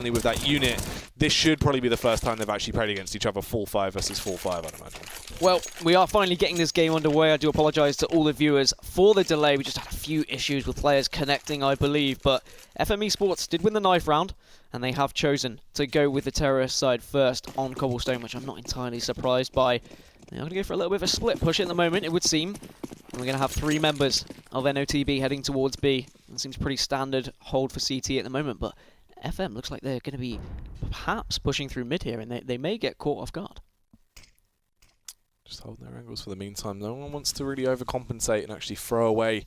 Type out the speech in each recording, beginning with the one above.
with that unit, this should probably be the first time they've actually played against each other full 5 versus full 5, I'd imagine. Well, we are finally getting this game underway. I do apologise to all the viewers for the delay. We just had a few issues with players connecting, I believe. But FM Esports did win the knife round, and they have chosen to go with the terrorist side first on Cobblestone, which I'm not entirely surprised by. They're going to go for a little bit of a split push at the moment, it would seem. And we're going to have 3 members of NOTB heading towards B. It seems pretty standard hold for CT at the moment, but FM looks like they're going to be perhaps pushing through mid here, and they may get caught off guard. Just holding their angles for the meantime. No one wants to really overcompensate and actually throw away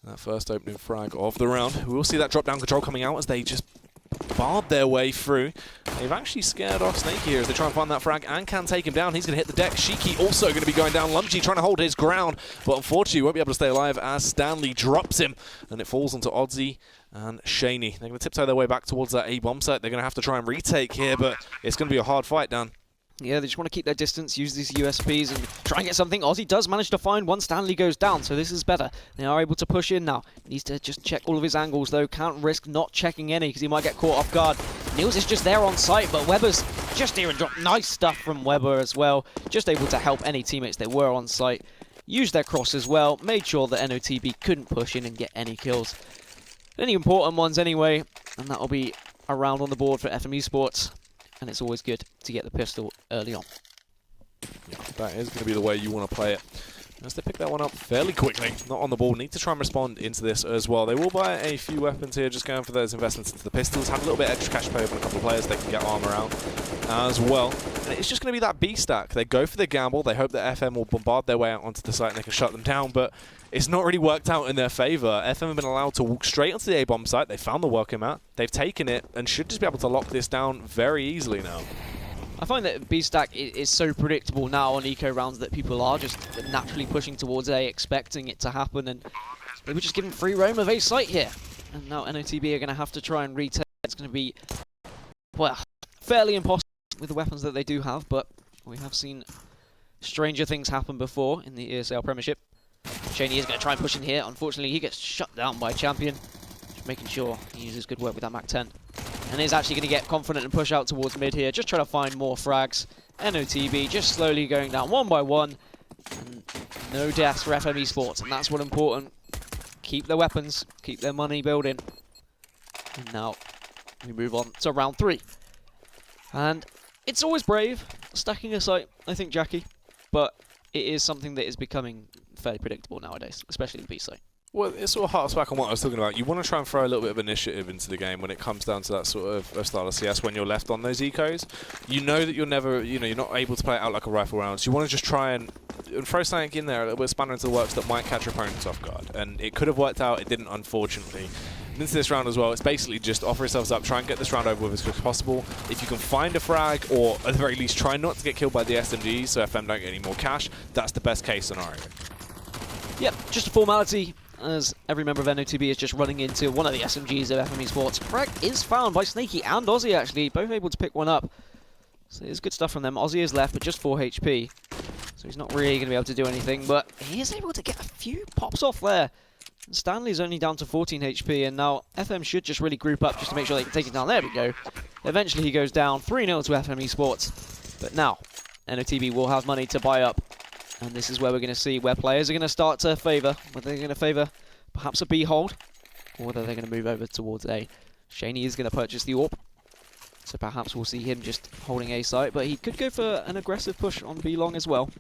that first opening frag of the round. We will see that drop-down control coming out as they just barred their way through. They've actually scared off Snakey here as they try and find that frag and can take him down. He's going to hit the deck. Shiki also going to be going down. Lumji trying to hold his ground, but unfortunately won't be able to stay alive as Stanley drops him, and it falls onto Oddsy and Shaney. They're going to tiptoe their way back towards that A bomb site. They're going to have to try and retake here, but it's going to be a hard fight, Dan. Yeah, they just want to keep their distance, use these USPs and try and get something. Ozzy does manage to find one. Stanley goes down, so this is better. They are able to push in now. Needs to just check all of his angles, though. Can't risk not checking any because he might get caught off guard. Niels is just there on site, but Weber's just here and dropped. Nice stuff from Weber as well. Just able to help any teammates that were on site. Used their cross as well. Made sure that NOTB couldn't push in and get any kills. Any important ones anyway, and that'll be a round on the board for FM Esports. And it's always good to get the pistol early on. Yeah, that is going to be the way you want to play it. As they pick that one up fairly quickly, not on the ball, need to try and respond into this as well. They will buy a few weapons here, just going for those investments into the pistols. Have a little bit extra cash pay on a couple of players, they can get armor out as well. And it's just going to be that B stack. They go for the gamble, they hope that FM will bombard their way out onto the site and they can shut them down, but it's not really worked out in their favour. FM have been allowed to walk straight onto the A-bomb site. They found the welcome mat, they've taken it, and should just be able to lock this down very easily now. I find that B-Stack is so predictable now on eco rounds that people are just naturally pushing towards A, expecting it to happen, and they were just given free roam of A site here. And now NOTB are going to have to try and retake. It's going to be, well, fairly impossible with the weapons that they do have, but we have seen stranger things happen before in the ESL Premiership. Shaney is going to try and push in here. Unfortunately, he gets shut down by Champion. Just making sure he uses good work with that Mac-10. And is actually going to get confident and push out towards mid here. Just trying to find more frags. NOTB just slowly going down one by one. And no deaths for FM Esports. And that's what's important. Keep their weapons. Keep their money building. And now we move on to round 3. And it's always brave stacking a site, I think, Jackie. But it is something that is becoming fairly predictable nowadays, especially the B site. Well, it sort of harks back on what I was talking about. You want to try and throw a little bit of initiative into the game when it comes down to that sort of style of CS when you're left on those ecos. You know that you're never, you're not able to play it out like a rifle round. So you want to just try and throw something in there, a little bit of spanner into the works that might catch your opponents off guard. And it could have worked out, it didn't, unfortunately. And into this round as well, it's basically just offer yourselves up, try and get this round over with as quick as possible. If you can find a frag, or at the very least try not to get killed by the SMGs so FM don't get any more cash, that's the best case scenario. Yep, just a formality, as every member of NOTB is just running into one of the SMGs of FM Esports. Frag is found by Snaky and Ozzy, actually, both able to pick one up. So it's good stuff from them. Ozzy is left, but just 4 HP. So he's not really going to be able to do anything, but he is able to get a few pops off there. And Stanley's only down to 14 HP, and now FM should just really group up just to make sure they can take it down. There we go. Eventually he goes down 3-0 to FM Esports. But now, NOTB will have money to buy up. And this is where we're going to see where players are going to start to favour. Whether they're going to favour perhaps a B hold, or whether they're going to move over towards A. Shaney is going to purchase the AWP, so perhaps we'll see him just holding A site, but he could go for an aggressive push on B long as well.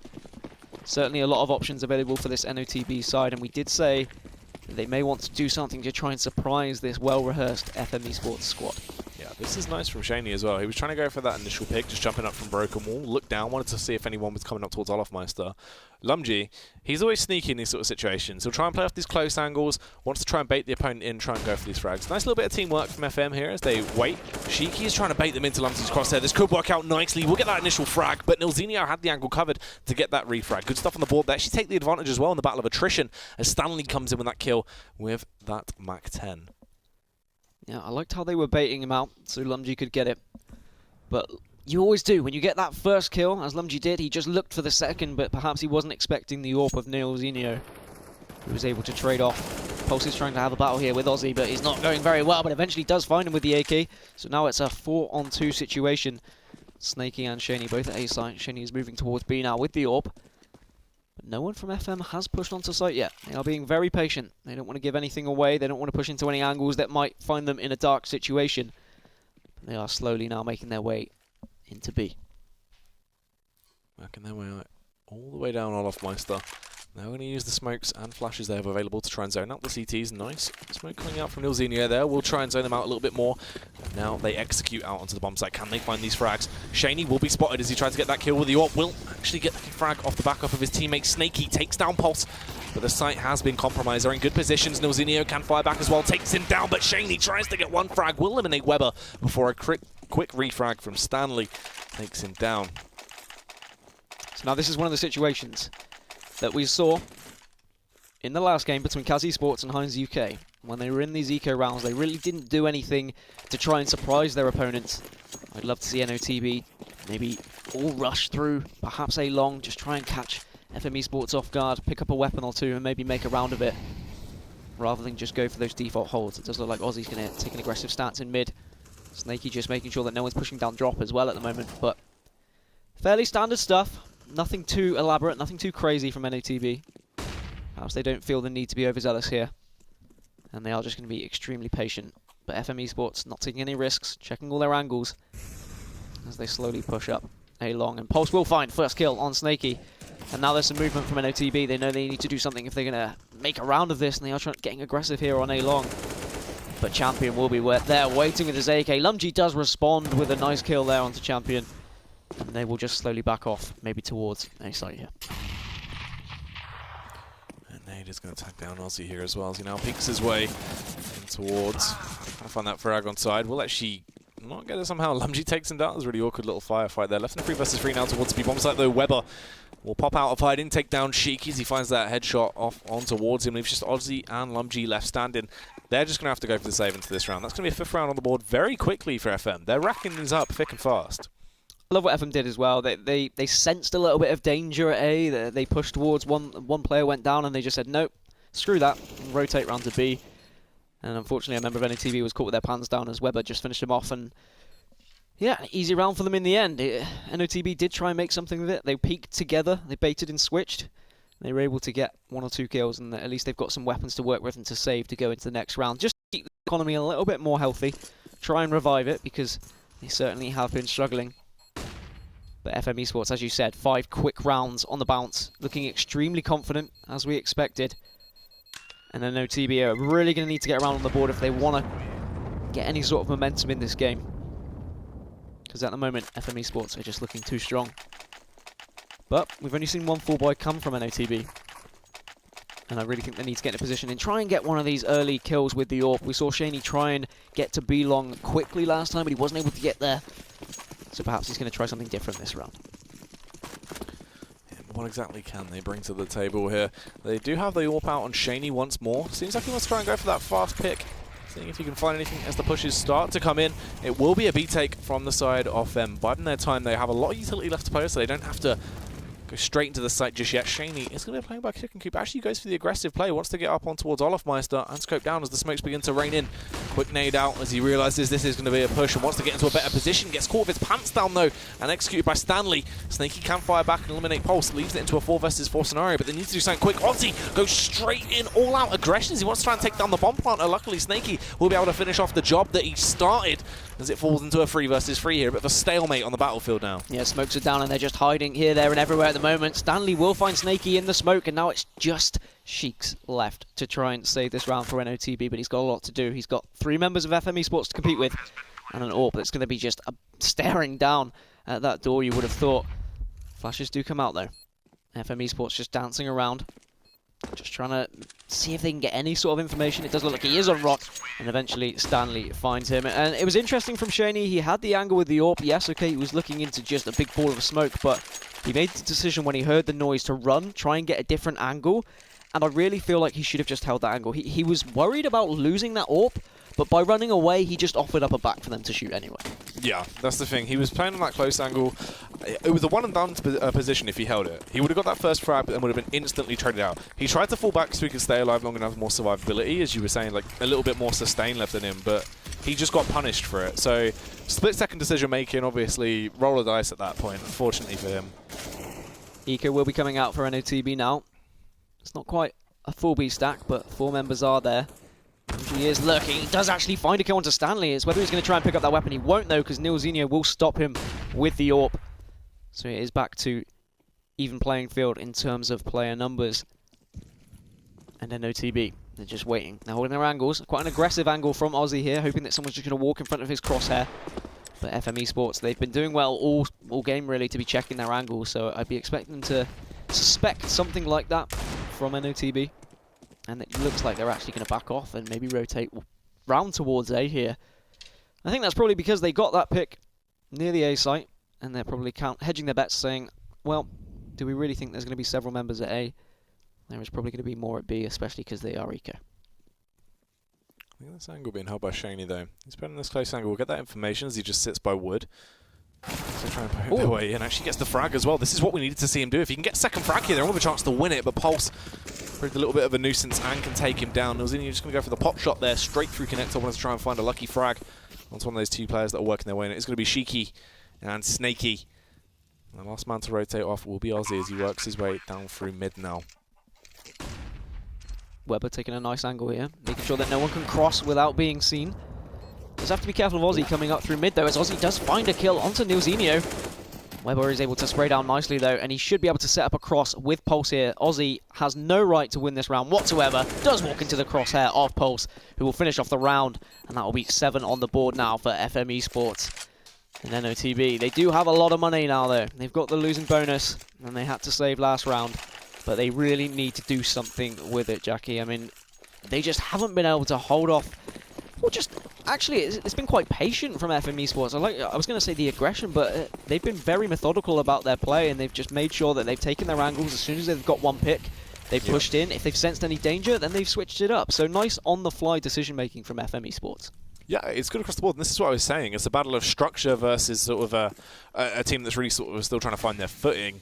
Certainly a lot of options available for this NOTB side, and we did say that they may want to do something to try and surprise this well-rehearsed FM Esports squad. Yeah, this is nice from Shaney as well. He was trying to go for that initial pick, just jumping up from Broken Wall, looked down, wanted to see if anyone was coming up towards Olafmeister. Lumji, he's always sneaky in these sort of situations. He'll try and play off these close angles, wants to try and bait the opponent in, try and go for these frags. Nice little bit of teamwork from FM here as they wait. Shiki is trying to bait them into Lumji's crosshair. This could work out nicely. We'll get that initial frag, but Nilzinho had the angle covered to get that refrag. Good stuff on the board. They actually take the advantage as well in the battle of attrition as Stanley comes in with that kill with that Mac-10. Yeah, I liked how they were baiting him out so Lumji could get it. But you always do. When you get that first kill, as Lumji did, he just looked for the second, but perhaps he wasn't expecting the AWP of Nilzinho, who was able to trade off Pulse is trying to have a battle here with Ozzy, but he's not going very well, but eventually does find him with the AK. So now it's a 4-on-2 situation. Snakey and Shaney both at A site. Shaney is moving towards B now with the AWP. But no one from FM has pushed onto site yet. They are being very patient. They don't want to give anything away. They don't want to push into any angles that might find them in a dark situation. But they are slowly now making their way into B. Working their way out all the way down Olofmeister. Now we're going to use the smokes and flashes they have available to try and zone out the CTs. Nice smoke coming out from Nilzinho there. We'll try and zone them out a little bit more. Now they execute out onto the bomb site. Can they find these frags? Shaney will be spotted as he tries to get that kill with the AWP. Will actually get the frag off the back of his teammate. Snakey takes down Pulse, but the site has been compromised. They're in good positions. Nilzinho can fire back as well, takes him down, but Shaney tries to get one frag. Will eliminate Weber before a quick refrag from Stanley takes him down. So now this is one of the situations that we saw in the last game between CAS Esports and Heinz UK. When they were in these eco rounds, they really didn't do anything to try and surprise their opponents. I'd love to see NOTB maybe all rush through, perhaps A long, just try and catch FM Esports off guard, pick up a weapon or two and maybe make a round of it, rather than just go for those default holds. It does look like Ozzy's going to take an aggressive stance in mid. Snakey just making sure that no one's pushing down drop as well at the moment, but fairly standard stuff. Nothing too elaborate, nothing too crazy from NOTB. Perhaps they don't feel the need to be overzealous here. And they are just going to be extremely patient. But FM Esports not taking any risks, checking all their angles as they slowly push up A long. And Pulse will find first kill on Snakey. And now there's some movement from NOTB. They know they need to do something if they're going to make a round of this. And they are getting aggressive here on A long. But Champion will be there waiting with his AK. Lumji does respond with a nice kill there onto Champion. And they will just slowly back off, maybe towards A site here. And Nate is going to tag down Ozzy here as well as he now peeks his way in towards. I find that frag on side. We'll actually not get it somehow. Lumji takes him down. There's a really awkward little firefight there. Left in 3 versus 3 now towards B bomb site though. Weber will pop out of hiding, take down Sheik as he finds that headshot off on towards him. Leaves just Ozzy and Lumji left standing. They're just going to have to go for the save into this round. That's going to be a 5th round on the board very quickly for FM. They're racking these up thick and fast. I love what FM did as well. They sensed a little bit of danger at A. They pushed towards one player, went down, and they just said, nope, screw that, and rotate round to B. And unfortunately, a member of NOTB was caught with their pants down as Weber just finished him off. And yeah, easy round for them in the end. NOTB did try and make something of it. They peaked together, they baited and switched. They were able to get 1 or 2 kills, and at least they've got some weapons to work with and to save to go into the next round. Just to keep the economy a little bit more healthy, try and revive it, because they certainly have been struggling. But FM Esports, as you said, 5 quick rounds on the bounce, looking extremely confident, as we expected. And then NOTB are really going to need to get around on the board if they want to get any sort of momentum in this game. Because at the moment, FM Esports are just looking too strong. But we've only seen 1 full buy come from NOTB. And I really think they need to get in a position and try and get one of these early kills with the AWP. We saw Shaney try and get to B long quickly last time, but he wasn't able to get there. So perhaps he's going to try something different this round. What exactly can they bring to the table here? They do have the AWP out on Shaney once more. Seems like he wants to try and go for that fast pick. Seeing if he can find anything as the pushes start to come in. It will be a B take from the side of them. Biding their time. They have a lot of utility left to play, so they don't have to go straight into the site just yet. Shaney is going to be playing by kick and keep. Actually goes for the aggressive play. Wants to get up on towards Olofmeister and scope down as the smokes begin to rain in. Quick nade out as he realises this is going to be a push and wants to get into a better position. Gets caught with his pants down though and executed by Stanley. Snakey can fire back and eliminate Pulse. Leaves it into a 4 versus 4 scenario, but they need to do something quick. Ozzy goes straight in, all out aggression as he wants to try and take down the bomb planter. Luckily Snakey will be able to finish off the job that he started as it falls into a 3 versus 3 here. A bit of a stalemate on the battlefield now. Yeah, smokes are down and they're just hiding here, there and everywhere at the moment. Stanley will find Snakey in the smoke, and now it's just Sheik's left to try and save this round for NOTB, but he's got a lot to do. He's got 3 members of FM Esports to compete with, and an AWP that's going to be just staring down at that door, you would have thought. Flashes do come out though. FM Esports just dancing around, just trying to see if they can get any sort of information. It does look like he is on rock, and eventually Stanley finds him. And it was interesting from Shaney. He had the angle with the AWP. Yes, okay, he was looking into just a big ball of smoke, but he made the decision when he heard the noise to run, try and get a different angle. And I really feel like he should have just held that angle. He was worried about losing that AWP, but by running away, he just offered up a back for them to shoot anyway. Yeah, that's the thing. He was playing on that close angle. It was a one and done position if he held it. He would have got that first frag and would have been instantly traded out. He tried to fall back so he could stay alive long enough, more survivability, as you were saying, like a little bit more sustain left in him, but he just got punished for it. So split-second decision making, obviously, roll of dice at that point, unfortunately for him. Eco will be coming out for NOTB now. It's not quite a full B stack, but 4 members are there. He is lurking. He does actually find a kill onto Stanley. It's whether he's going to try and pick up that weapon. He won't, though, because Nilzinho will stop him with the AWP. So it is back to even playing field in terms of player numbers. And then OTB. They're just waiting. They're holding their angles. Quite an aggressive angle from Aussie here, hoping that someone's just going to walk in front of his crosshair. But FM Esports, they've been doing well all game, really, to be checking their angles. So I'd be expecting them to suspect something like that from NOTB. And it looks like they're actually going to back off and maybe rotate round towards A here. I think that's probably because they got that pick near the A site, and they're probably hedging their bets, saying, well, do we really think there's going to be several members at A? There is probably going to be more at B, especially because they are Eco. I think this angle being held by Shaney, though. He's put in this close angle. We'll get that information as he just sits by wood. So try and poke their way in. Actually gets the frag as well. This is what we needed to see him do. If he can get second frag here, they're all have a chance to win it, but Pulse proved a little bit of a nuisance and can take him down. Nilzinho just going to go for the pop shot there, straight through connector. Wanted to try and find a lucky frag onto one of those 2 players that are working their way in. It's going to be Shiki and Snaky. And the last man to rotate off will be Aussie as he works his way down through mid now. Weber taking a nice angle here, making sure that no one can cross without being seen. Just have to be careful of Aussie coming up through mid, though, as Aussie does find a kill onto Nilzinho. Weber is able to spray down nicely, though, and he should be able to set up a cross with Pulse here. Aussie has no right to win this round whatsoever. Does walk into the crosshair of Pulse, who will finish off the round, and that will be 7 on the board now for FM Esports. And NOTB, they do have a lot of money now, though. They've got the losing bonus, and they had to save last round. But they really need to do something with it, Jackie. I mean, they just haven't been able to hold off. Well, just actually, it's been quite patient from FM Esports. I was going to say the aggression, but they've been very methodical about their play, and they've just made sure that they've taken their angles as soon as they've got one pick. They've pushed in. If they've sensed any danger, then they've switched it up. So nice on-the-fly decision-making from FM Esports. Yeah, it's good across the board, and this is what I was saying. It's a battle of structure versus sort of a team that's really sort of still trying to find their footing.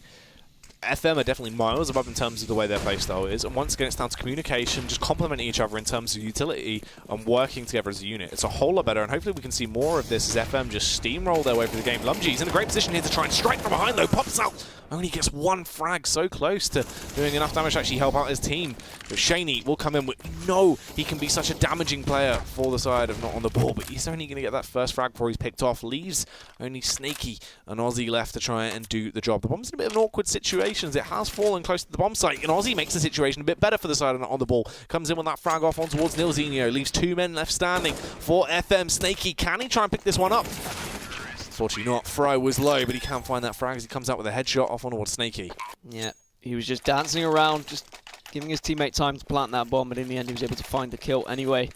FM are definitely miles above in terms of the way their playstyle is, and once again it's down to communication, just complementing each other in terms of utility and working together as a unit. It's a whole lot better, and hopefully we can see more of this as FM just steamroll their way through the game. Lumgy's in a great position here to try and strike from behind, though, pops out, only gets 1 frag, so close to doing enough damage to actually help out his team. But Shaney will come in with, no, he can be such a damaging player for the side of not on the ball, but he's only going to get that first frag before he's picked off, leaves only Snaky and Aussie left to try and do the job. The bomb's in a bit of an awkward situation. It has fallen close to the bomb site, and Aussie makes the situation a bit better for the side on the ball. Comes in with that frag off on towards Nilzinho, leaves 2 men left standing for FM. Snaky, can he try and pick this one up? Unfortunately not. Fry was low, but he can find that frag as he comes out with a headshot off on towards Snaky. Yeah, he was just dancing around, just giving his teammate time to plant that bomb, but in the end he was able to find the kill anyway.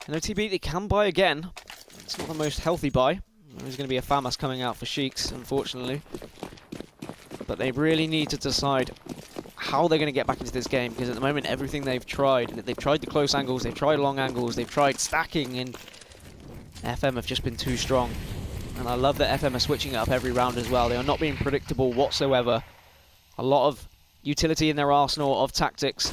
And OTB, they can buy again. It's not the most healthy buy. There's going to be a FAMAS coming out for Sheiks, unfortunately. But they really need to decide how they're going to get back into this game, because at the moment everything they've tried the close angles, they've tried long angles, they've tried stacking, and FM have just been too strong. And I love that FM are switching it up every round as well. They are not being predictable whatsoever. A lot of utility in their arsenal of tactics,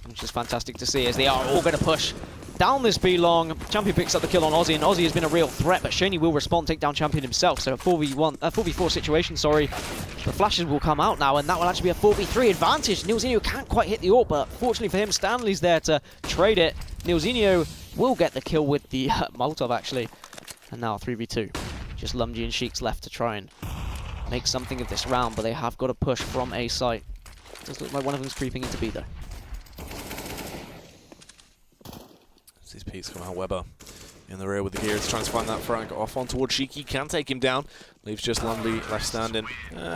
which is fantastic to see, as they are all going to push down this B long. Champion picks up the kill on Aussie, and Aussie has been a real threat, but Shaney will respond, take down Champion himself. So a 4v4 situation, sorry. The flashes will come out now, and that will actually be a 4v3 advantage. Nilzinho can't quite hit the AWP, but fortunately for him, Stanley's there to trade it. Nilzinho will get the kill with the Molotov, actually. And now 3v2. Just Lumgy and Sheiks left to try and make something of this round, but they have got a push from A site. Does look like one of them's creeping into B, though. These Pete's come out. Weber in the rear with the gears, trying to find that frag off on towards Shiki. Can take him down. Leaves just Lumby left standing.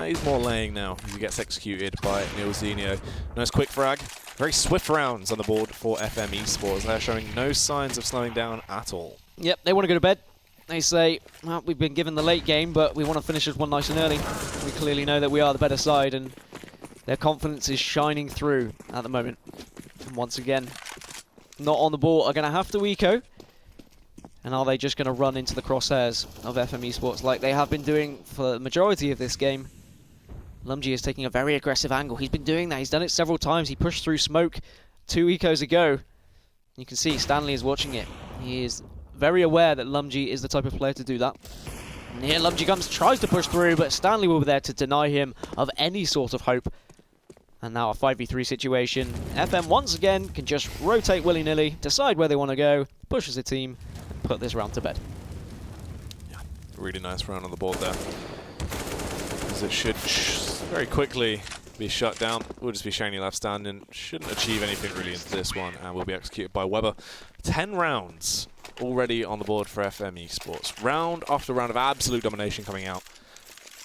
He's more laying now as he gets executed by Nilzinho. Nice quick frag. Very swift rounds on the board for FM Esports. They're showing no signs of slowing down at all. Yep, they want to go to bed. They say, well, we've been given the late game, but we want to finish this one nice and early. We clearly know that we are the better side, and their confidence is shining through at the moment. And once again, not on the ball are going to have to eco. And are they just going to run into the crosshairs of FM Esports like they have been doing for the majority of this game? Lumji is taking a very aggressive angle. He's been doing that. He's done it several times. He pushed through smoke 2 ecos ago. You can see Stanley is watching it. He is very aware that Lumji is the type of player to do that. And here Lumji comes, tries to push through, but Stanley will be there to deny him of any sort of hope. And now a 5v3 situation. FM once again can just rotate willy-nilly, decide where they want to go, push as a team, and put this round to bed. Yeah, really nice round on the board there. As it should very quickly be shut down. Will just be Shaney left standing. Shouldn't achieve anything really into this one, and will be executed by Weber. 10 rounds already on the board for FM Esports. Round after round of absolute domination coming out.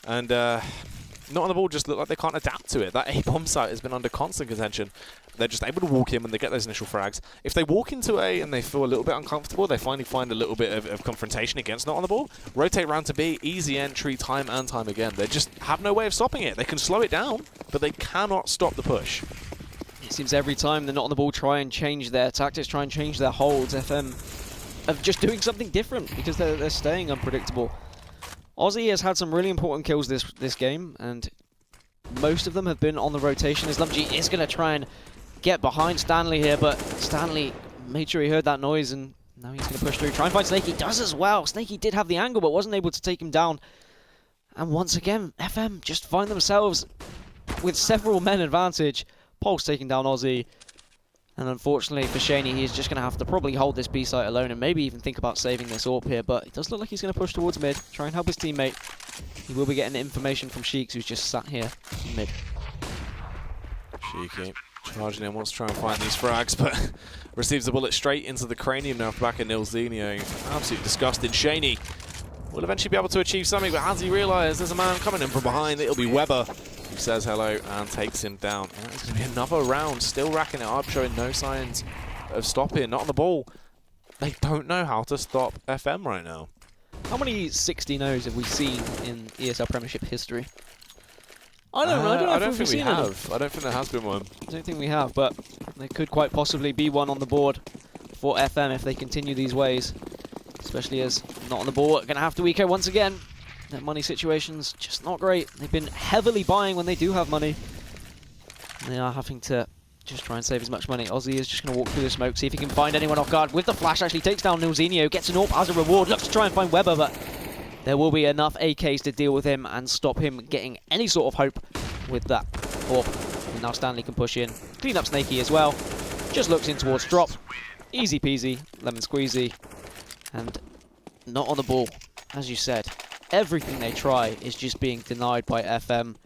And not on the ball just look like they can't adapt to it. That A-bomb site has been under constant contention. They're just able to walk in when they get those initial frags. If they walk into A and they feel a little bit uncomfortable, they finally find a little bit of confrontation against not on the ball. Rotate round to B, easy entry time and time again. They just have no way of stopping it. They can slow it down, but they cannot stop the push. It seems every time they're not on the ball, try and change their tactics, try and change their holds. FM of just doing something different because they're staying unpredictable. Aussie has had some really important kills this game, and most of them have been on the rotation. As Lumji is going to try and get behind Stanley here, but Stanley made sure he heard that noise, and now he's going to push through. Try and find Snakey. Does as well. Snakey did have the angle, but wasn't able to take him down. And once again, FM just find themselves with several men advantage. Pulse taking down Aussie. And unfortunately for Shaney, he's just going to have to probably hold this B site alone and maybe even think about saving this AWP here. But it does look like he's going to push towards mid, try and help his teammate. He will be getting information from Sheeks, who's just sat here in mid. Cheeky. Charging in, wants to try and find these frags, but receives a bullet straight into the cranium now back at Nilzinho. Absolutely disgusting. Shaney will eventually be able to achieve something, but has he realised there's a man coming in from behind? It'll be Weber, who says hello and takes him down. And it's going to be another round, still racking it up, showing no signs of stopping. Not on the ball. They don't know how to stop FM right now. How many 60-0s have we seen in ESL Premiership history? I don't know. I don't think we have. I don't think there has been one. I don't think we have, but there could quite possibly be one on the board for FM if they continue these ways. Especially as not on the ball, going to have to eco once again. Their money situation's just not great. They've been heavily buying when they do have money. And they are having to just try and save as much money. Aussie is just going to walk through the smoke, see if he can find anyone off guard. With the flash, actually takes down Nilzinho, gets an AWP as a reward, looks to try and find Weber, but there will be enough AKs to deal with him and stop him getting any sort of hope with that AWP. And now Stanley can push in, clean up Snakey as well. Just looks in towards drop. Easy peasy, lemon squeezy. And not on the ball, as you said. Everything they try is just being denied by FM.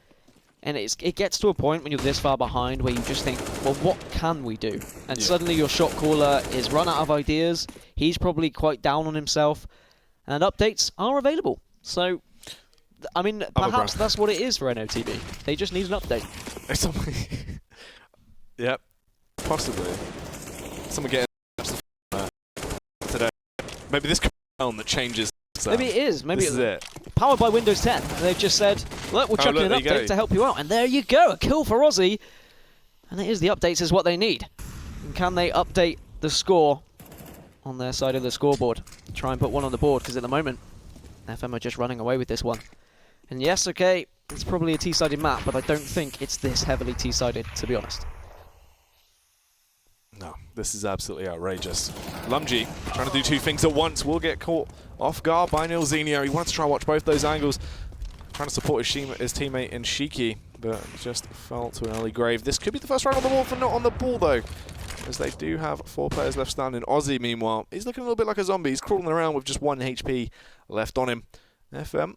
And it gets to a point when you're this far behind where you just think, well, what can we do? And suddenly your shot caller is run out of ideas. He's probably quite down on himself. And updates are available. So, I mean, perhaps that's what it is for NOTB. They just need an update. Yep, possibly. Someone getting today. Maybe this could be one that changes. Maybe it is. Maybe this is it. Powered by Windows 10. They've just said, look, we'll chuck in an update to help you out. And there you go, a kill for Aussie. And it is the updates is what they need. And can they update the score on their side of the scoreboard? Try and put one on the board, because at the moment, FM are just running away with this one. And yes, okay, it's probably a T-sided map, but I don't think it's this heavily T-sided, to be honest. No, this is absolutely outrageous. Lumji trying to do two things at once will get caught off guard by Nilzinho. He wants to try and watch both those angles. Trying to support his teammate in Shiki, but just fell to an early grave. This could be the first round on the ball for not on the ball, though, as they do have 4 players left standing. Aussie, meanwhile, he's looking a little bit like a zombie. He's crawling around with just 1 HP left on him. FM,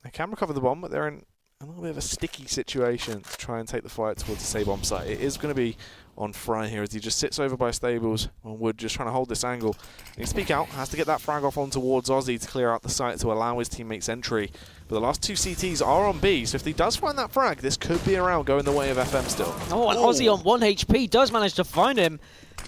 they can recover the bomb, but they're in a little bit of a sticky situation to try and take the fight towards the save bomb site. It is going to be on Fry here as he just sits over by Stables on Wood, just trying to hold this angle. He needs to peek out, has to get that frag off on towards Aussie to clear out the site to allow his teammates entry. But the last 2 CTs are on B, so if he does find that frag, this could be a round going the way of FM still. Oh, and Aussie on 1 HP does manage to find him.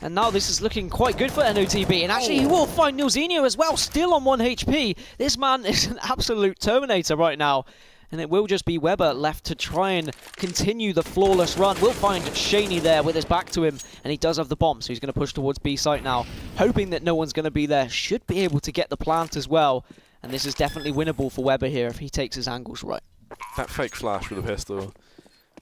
And now this is looking quite good for NOTB. And actually, he will find Nilzinho as well, still on 1 HP. This man is an absolute Terminator right now. and it will just be Weber left to try and continue the flawless run. We'll find Shaney there with his back to him, and he does have the bomb, so he's going to push towards B site now, hoping that no one's going to be there. Should be able to get the plant as well, and this is definitely winnable for Weber here if he takes his angles right. That fake flash with a pistol,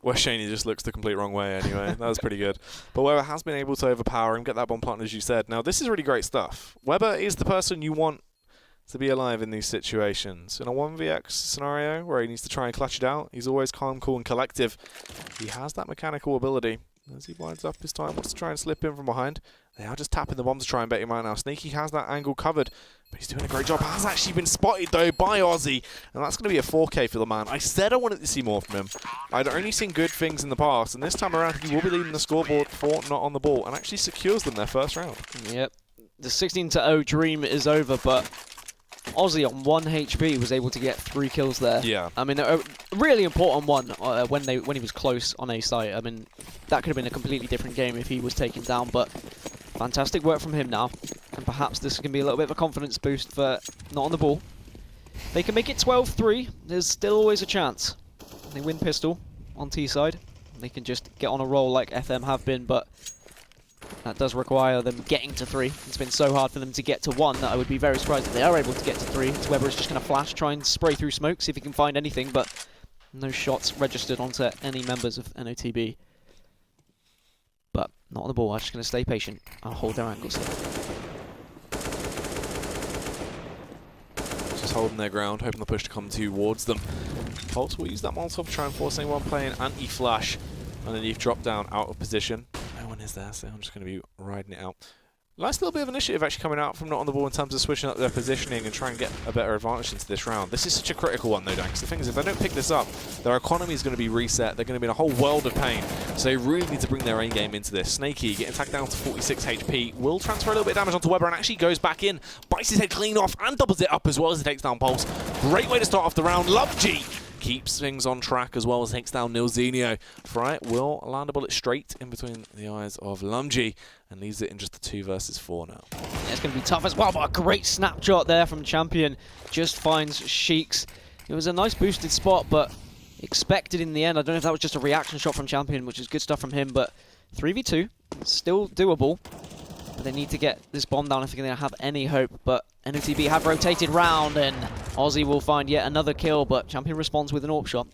where Shaney just looks the complete wrong way anyway. That was pretty good. But Weber has been able to overpower him, get that bomb plant as you said. Now this is really great stuff. Weber is the person you want to be alive in these situations. In a 1vx scenario where he needs to try and clutch it out, he's always calm, cool and collective. He has that mechanical ability. As he winds up his time, wants to try and slip in from behind. They are just tapping the bomb to try and bet him out now. Sneaky has that angle covered, but he's doing a great job. Has actually been spotted though by Aussie, and that's going to be a 4K for the man. I said I wanted to see more from him. I'd only seen good things in the past, and this time around he will be leading the scoreboard for not on the ball, and actually secures them their first round. Yep, the 16-0 dream is over, but Aussie on 1 HP was able to get 3 kills there. Yeah. I mean, a really important one when he was close on A site. I mean, that could have been a completely different game if he was taken down, but fantastic work from him now. And perhaps this can be a little bit of a confidence boost for not on the ball. They can make it 12-3. There's still always a chance. They win pistol on T side. They can just get on a roll like FM have been, but that does require them getting to 3. It's been so hard for them to get to 1 that I would be very surprised if they are able to get to 3. Weber is just going to flash, try and spray through smoke, see if he can find anything, but no shots registered onto any members of NOTB. But not on the ball, I'm just going to stay patient. I'll hold their angles. Just holding their ground, hoping the push to come towards them. Pulse will use that Molotov to try and force anyone playing anti-flash underneath, drop down, out of position. No one is there, so I'm just going to be riding it out. Nice little bit of initiative actually coming out from not on the ball in terms of switching up their positioning and trying to get a better advantage into this round. This is such a critical one though, Dan, because the thing is, if they don't pick this up, their economy is going to be reset. They're going to be in a whole world of pain. So they really need to bring their A game into this. Snaky getting tagged down to 46 HP, will transfer a little bit of damage onto Weber and actually goes back in, bites his head clean off and doubles it up as well as he takes down Pulse. Great way to start off the round. LoveG keeps things on track as well as takes down Nilzinho. Fright will land a bullet straight in between the eyes of Lumgy and leaves it in just the 2 versus 4 now. Yeah, it's going to be tough as well, but a great snapshot there from Champion. Just finds Sheiks. It was a nice boosted spot, but expected in the end. I don't know if that was just a reaction shot from Champion, which is good stuff from him, but 3v2, still doable. But they need to get this bomb down if they're going to have any hope. But NOTB have rotated round, and Aussie will find yet another kill, but Champion responds with an AWP shot.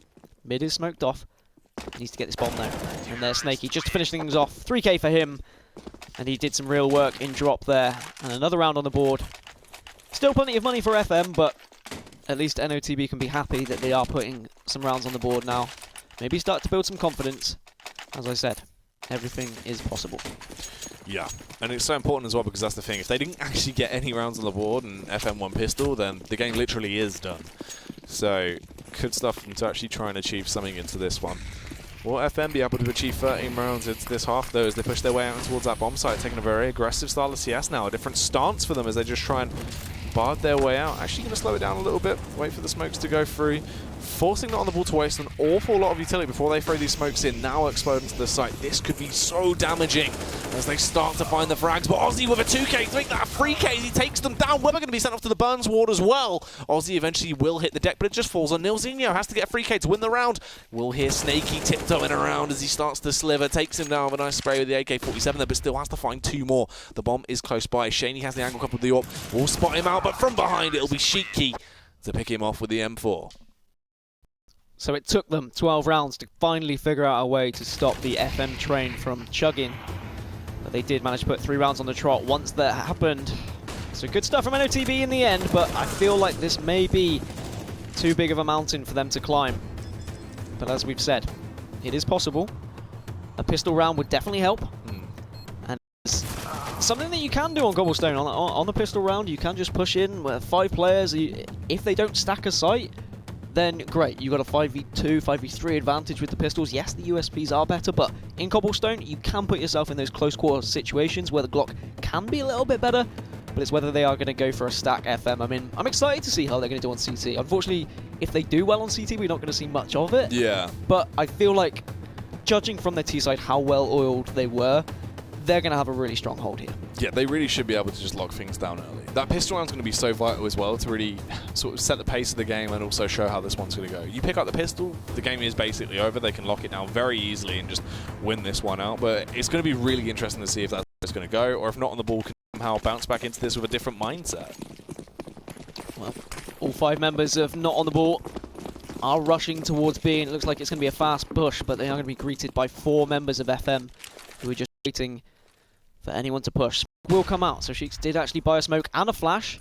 Mid is smoked off. He needs to get this bomb though. And there's Snaky just to finish things off. 3k for him. And he did some real work in drop there. And another round on the board. Still plenty of money for FM, but at least NOTB can be happy that they are putting some rounds on the board now. Maybe start to build some confidence. As I said, everything is possible. Yeah, and it's so important as well because that's the thing. If they didn't actually get any rounds on the board and FM won pistol, then the game literally is done. So, good stuff for them to actually try and achieve something into this one. Will FM be able to achieve 13 rounds into this half, though, as they push their way out towards that bomb site, taking a very aggressive style of CS now. A different stance for them as they just try and barred their way out. Actually going to slow it down a little bit, wait for the smokes to go through. Forcing not on the ball to waste an awful lot of utility before they throw these smokes in, now exploding to the site. This could be so damaging as they start to find the frags, but Aussie with a 2k to make that a 3k as he takes them down. Weber going to be sent off to the Burns ward as well. Aussie eventually will hit the deck, but it just falls on Nilzinho. Has to get a 3k to win the round. We'll hear Snaky tiptoeing around as he starts to sliver, takes him down with a nice spray with the AK-47 there, but still has to find 2 more. The bomb is close by. Shaney has the angle coupled with the AWP. Will spot him out, but from behind it'll be Sheiky to pick him off with the M4. So it took them 12 rounds to finally figure out a way to stop the FM train from chugging. But they did manage to put 3 rounds on the trot once that happened. So good stuff from NOTB in the end, but I feel like this may be too big of a mountain for them to climb. But as we've said, it is possible. A pistol round would definitely help. And it's something that you can do on Cobblestone. On a pistol round, you can just push in with 5 players. If they don't stack a site, then great, you got a 5v2, 5v3 advantage with the pistols. Yes, the USPs are better, but in Cobblestone, you can put yourself in those close quarter situations where the Glock can be a little bit better, but it's whether they are going to go for a stack FM. I mean, I'm excited to see how they're going to do on CT. Unfortunately, if they do well on CT, we're not going to see much of it. Yeah. But I feel like, judging from their T side how well oiled they were, they're going to have a really strong hold here. Yeah, they really should be able to just lock things down early. That pistol round's going to be so vital as well to really sort of set the pace of the game and also show how this one's going to go. You pick up the pistol, the game is basically over. They can lock it down very easily and just win this one out. But it's going to be really interesting to see if that's going to go, or if not on the ball, can somehow bounce back into this with a different mindset. Well, all 5 members of Not On The Ball are rushing towards B. It looks like it's going to be a fast push, but they are going to be greeted by 4 members of FM who are just waiting for anyone to push. Smoke will come out, so Sheeks did actually buy a smoke and a flash,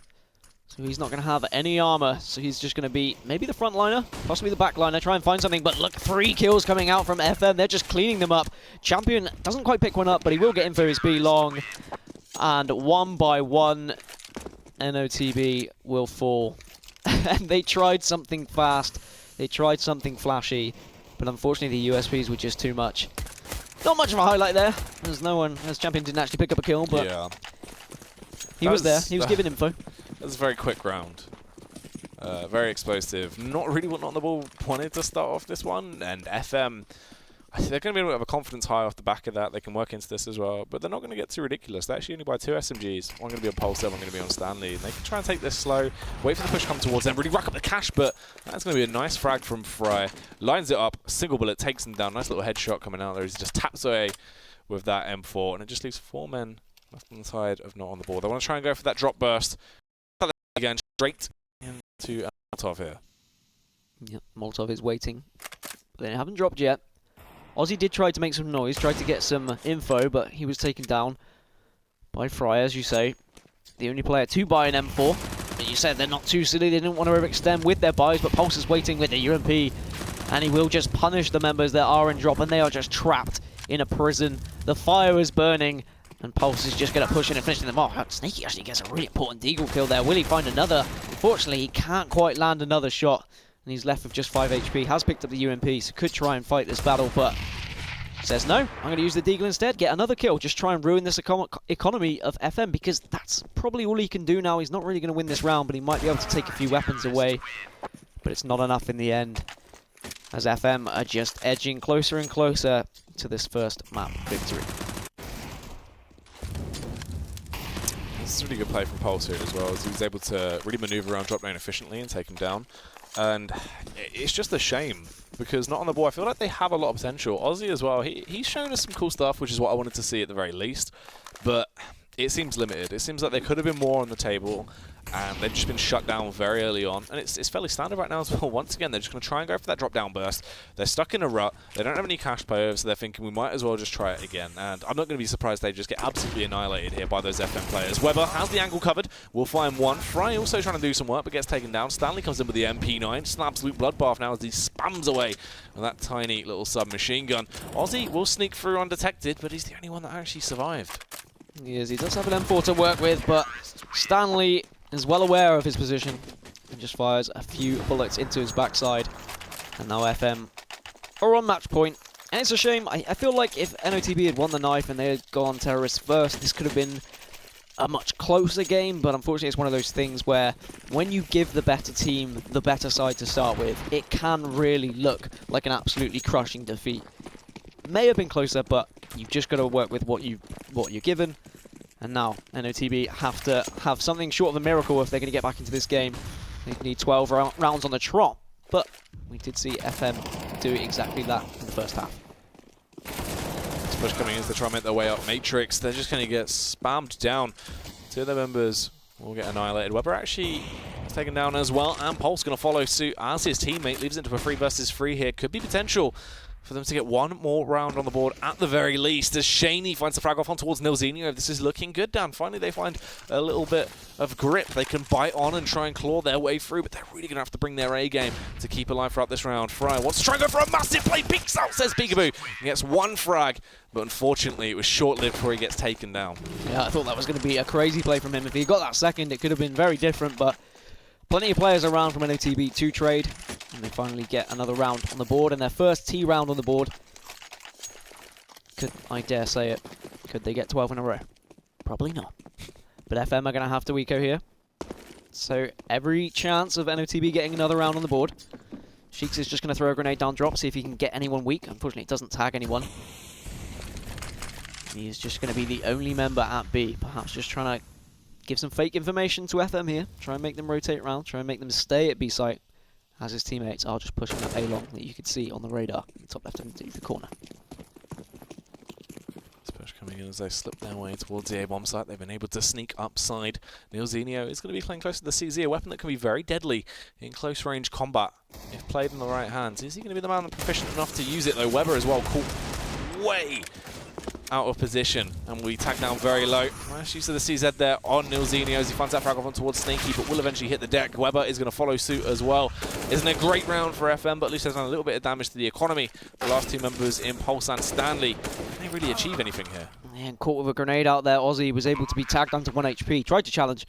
so he's not going to have any armor, so he's just going to be maybe the front liner, possibly the back liner, try and find something, but look, 3 kills coming out from FM. They're just cleaning them up. Champion doesn't quite pick one up, but he will get info his B long, and 1 by 1, NOTB will fall. And they tried something fast, they tried something flashy, but unfortunately the USPs were just too much. Not much of a highlight there, as Champion didn't actually pick up a kill, but yeah, he was there, he was giving info. That was a very quick round. Very explosive. Not really what Not On The Ball wanted to start off this one, and FM, I think they're going to be able to have a confidence high off the back of that. They can work into this as well, but they're not going to get too ridiculous. They actually only buy 2 SMGs. One going to be on Pulsar, one going to be on Stanley. And they can try and take this slow, wait for the push to come towards them, really rack up the cash, but that's going to be a nice frag from Fry. Lines it up, single bullet, takes him down. Nice little headshot coming out there. He just taps away with that M4, and it just leaves 4 men left on the side of Not On The Ball. They want to try and go for that drop burst. Again, straight into Molotov here. Yep, Molotov is waiting. They haven't dropped yet. Ozzy did try to make some noise, tried to get some info, but he was taken down by Fry, as you say. The only player to buy an M4. And you said they're not too silly, they didn't want to overextend with their buys, but Pulse is waiting with the UMP, and he will just punish the members that are in drop, and they are just trapped in a prison. The fire is burning, and Pulse is just going to push in and finish them off. Snaky actually gets a really important deagle kill there. Will he find another? Unfortunately, he can't quite land another shot, and he's left with just 5 HP. Has picked up the UMP, so could try and fight this battle, but says no. I'm going to use the deagle instead, get another kill, just try and ruin this economy of FM, because that's probably all he can do now. He's not really going to win this round, but he might be able to take a few weapons away, but it's not enough in the end, as FM are just edging closer and closer to this first map victory. This is a really good play from Pulse here as well, as he was able to really maneuver around drop lane efficiently and take him down. And it's just a shame, because Not On The Ball, I feel like they have a lot of potential. Ozzy as well, he's shown us some cool stuff, which is what I wanted to see at the very least. But it seems limited. It seems like there could have been more on the table, and they've just been shut down very early on. And it's fairly standard right now as well. Once again, they're just going to try and go for that drop-down burst. They're stuck in a rut. They don't have any cash players, so they're thinking we might as well just try it again. And I'm not going to be surprised they just get absolutely annihilated here by those FM players. Weber has the angle covered. We'll find one. Fry also trying to do some work, but gets taken down. Stanley comes in with the MP9. Just an absolute bloodbath now as he spams away with that tiny little submachine gun. Ozzy will sneak through undetected, but he's the only one that actually survived. He is. He does have an M4 to work with, but Stanley is well aware of his position and just fires a few bullets into his backside. And now FM are on match point. And it's a shame. I feel like if NOTB had won the knife and they had gone terrorists first, this could have been a much closer game, but unfortunately it's one of those things where when you give the better team the better side to start with, it can really look like an absolutely crushing defeat. May have been closer, but you've just got to work with what you're given. And now NOTB have to have something short of a miracle if they're going to get back into this game. They need 12 rounds on the trot, but we did see FM do exactly that in the first half. This push coming in to try and make their way up Matrix. They're just going to get spammed down. 2 of their members will get annihilated. Weber actually taken down as well, and Pulse going to follow suit as his teammate leaves it into a 3 versus 3 here. Could be potential for them to get one more round on the board at the very least, as Shaney finds the frag off on towards Nilzinho. This is looking good, Dan. Finally they find a little bit of grip. They can bite on and try and claw their way through, but they're really going to have to bring their A game to keep alive throughout this round. Fry wants to try and go for a massive play. Peeks out, says Peekaboo. He gets 1 frag, but unfortunately it was short-lived before he gets taken down. Yeah, I thought that was going to be a crazy play from him. If he got that second, it could have been very different, but plenty of players around from NOTB to trade, and they finally get another round on the board, and their first T round on the board. Could, I dare say it, could they get 12 in a row? Probably not. But FM are going to have to eco here. So every chance of NOTB getting another round on the board. Sheeks is just going to throw a grenade down drop, see if he can get anyone weak. Unfortunately, it doesn't tag anyone. He is just going to be the only member at B, perhaps just trying to give some fake information to FM here, try and make them rotate around, try and make them stay at B site, as his teammates are just pushing up A long that you can see on the radar in the top left of the corner. Push coming in as they slip their way towards the A bomb site. They've been able to sneak upside. Neilzinho is going to be playing close to the CZ, a weapon that can be very deadly in close range combat if played in the right hands. Is he going to be the man proficient enough to use it though? Weber as well caught way out of position, and we tag down very low. Nice use of the CZ there on Neilzinho as he finds that frag off on towards Snaky, but will eventually hit the deck. Weber is going to follow suit as well. Isn't a great round for FM, but at least has done a little bit of damage to the economy. The last two members, Impulse and Stanley, can they really achieve anything here? And caught with a grenade out there, Ozzy was able to be tagged down to 1 HP. Tried to challenge,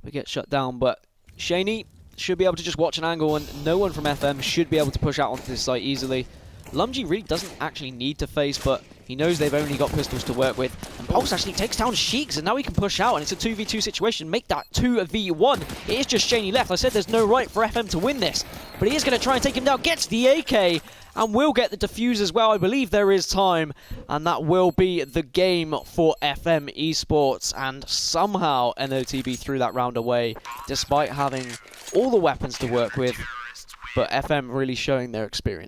but gets shut down. But Shaney should be able to just watch an angle, and no one from FM should be able to push out onto this site easily. Lumgy really doesn't actually need to face, but he knows they've only got pistols to work with. And Pulse actually takes down Sheiks, and now he can push out, and it's a 2v2 situation. Make that 2v1. It is just Shaney left. I said there's no right for FM to win this, but he is going to try and take him down. Gets the AK, and will get the defuse as well. I believe there is time, and that will be the game for FM Esports. And somehow NOTB threw that round away, despite having all the weapons to work with. But FM really showing their experience.